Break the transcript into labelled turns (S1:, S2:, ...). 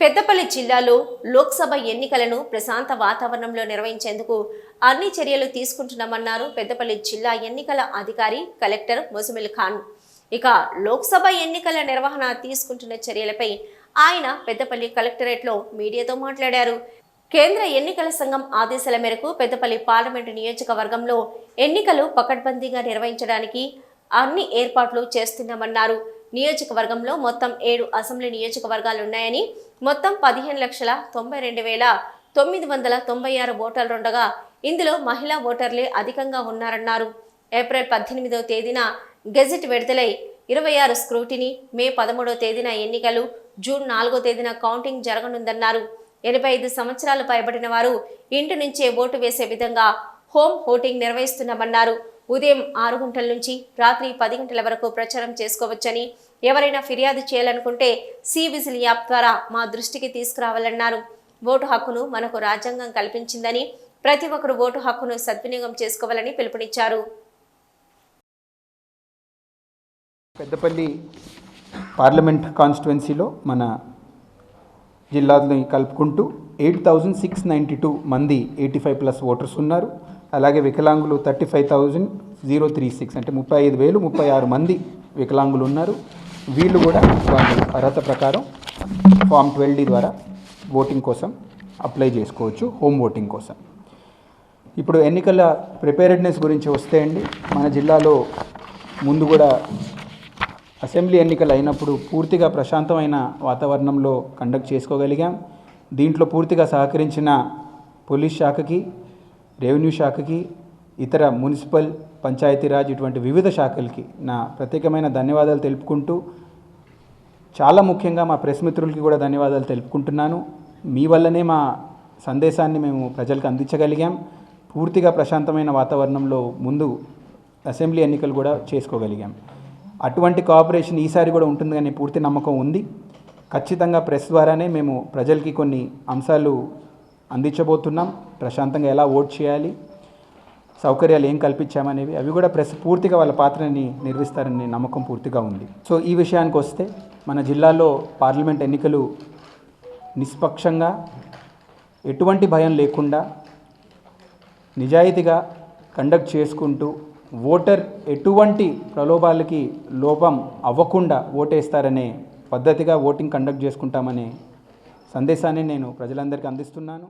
S1: పెద్దపల్లి జిల్లాలో లోక్సభ ఎన్నికలను ప్రశాంత వాతావరణంలో నిర్వహించేందుకు అన్ని చర్యలు తీసుకుంటున్నామన్నారు పెద్దపల్లి జిల్లా ఎన్నికల అధికారి కలెక్టర్ మొజమిల్ ఖాన్. ఇక లోక్సభ ఎన్నికల నిర్వహణ తీసుకుంటున్న చర్యలపై ఆయన పెద్దపల్లి కలెక్టరేట్లో మీడియాతో మాట్లాడారు. కేంద్ర ఎన్నికల సంఘం ఆదేశాల మేరకు పెద్దపల్లి పార్లమెంటు నియోజకవర్గంలో ఎన్నికలు పకడ్బందీగా నిర్వహించడానికి అన్ని ఏర్పాట్లు చేస్తున్నామన్నారు. నియోజకవర్గంలో మొత్తం 7 అసెంబ్లీ నియోజకవర్గాలున్నాయని మొత్తం 15,92,996 ఓటర్లుండగా ఇందులో మహిళా ఓటర్లే అధికంగా ఉన్నారన్నారు. ఏప్రిల్ 18వ తేదీన గెజిట్ విడుదలై 26 స్క్రూటినీ, మే 13వ తేదీన ఎన్నికలు, జూన్ 4వ తేదీన కౌంటింగ్ జరగనుందన్నారు. 85 సంవత్సరాలు పైబడిన వారు ఇంటి నుంచే ఓటు వేసే విధంగా హోమ్ ఓటింగ్ నిర్వహిస్తున్నామన్నారు. ఉదయం 6 గంటల నుంచి రాత్రి 10 గంటల వరకు ప్రచారం చేసుకోవచ్చని, ఎవరైనా ఫిర్యాదు చేయాలనుకుంటే సి-విజిల్ యాప్ ద్వారా మా దృష్టికి తీసుకురావాలన్నారు. ఓటు హక్కును మనకు రాజ్యాంగం కల్పించిందని ప్రతి ఒక్కరు ఓటు హక్కును సద్వినియోగం చేసుకోవాలని పిలుపునిచ్చారు.
S2: పెద్దపల్లి పార్లమెంట్ కాన్స్టిట్యుయెన్సీలో మన జిల్లాని కలుపుకుంటూ 8,692 మంది 85+ ఓటర్స్ ఉన్నారు. అలాగే వికలాంగులు 35,036 అంటే 35,036 మంది వికలాంగులు ఉన్నారు. వీళ్ళు కూడా వాళ్ళ అర్హత ప్రకారం ఫామ్ 12D ద్వారా ఓటింగ్ కోసం అప్లై చేసుకోవచ్చు, హోమ్ ఓటింగ్ కోసం. ఇప్పుడు ఎన్నికల ప్రిపేర్డ్నెస్ గురించి వస్తే అండి, మన జిల్లాలో ముందు కూడా అసెంబ్లీ ఎన్నికలు అయినప్పుడు పూర్తిగా ప్రశాంతమైన వాతావరణంలో కండక్ట్ చేసుకోగలిగాం. దీంట్లో పూర్తిగా సహకరించిన పోలీస్ శాఖకి, రెవెన్యూ శాఖకి, ఇతర మున్సిపల్, పంచాయతీరాజ్ ఇటువంటి వివిధ శాఖలకి నా ప్రత్యేకమైన ధన్యవాదాలు తెలుపుకుంటూ, చాలా ముఖ్యంగా మా ప్రెస్ మిత్రులకి కూడా ధన్యవాదాలు తెలుపుకుంటున్నాను. మీ వల్లనే మా సందేశాన్ని మేము ప్రజలకు అందించగలిగాం. పూర్తిగా ప్రశాంతమైన వాతావరణంలో ముందు అసెంబ్లీ ఎన్నికలు కూడా చేసుకోగలిగాం. అటువంటి కోఆపరేషన్ ఈసారి కూడా ఉంటుందని పూర్తి నమ్మకం ఉంది. ఖచ్చితంగా ప్రెస్ ద్వారానే మేము ప్రజలకి కొన్ని అంశాలు అందించబోతున్నాం. ప్రశాంతంగా ఎలా ఓట్ చేయాలి, సౌకర్యాలు ఏం కల్పించామనేవి అవి కూడా ప్రెస్ పూర్తిగా వాళ్ళ పాత్రని నిర్వహిస్తారనే నమ్మకం పూర్తిగా ఉంది. సో ఈ విషయానికి వస్తే మన జిల్లాలో పార్లమెంట్ ఎన్నికలు నిష్పక్షంగా, ఎటువంటి భయం లేకుండా, నిజాయితీగా కండక్ట్ చేసుకుంటూ ఓటర్ ఎటువంటి ప్రలోభాలకి లోపం అవ్వకుండా ఓటేస్తారనే పద్ధతిగా ఓటింగ్ కండక్ట్ చేసుకుంటామనే సందేశాన్ని నేను ప్రజలందరికీ అందిస్తున్నాను.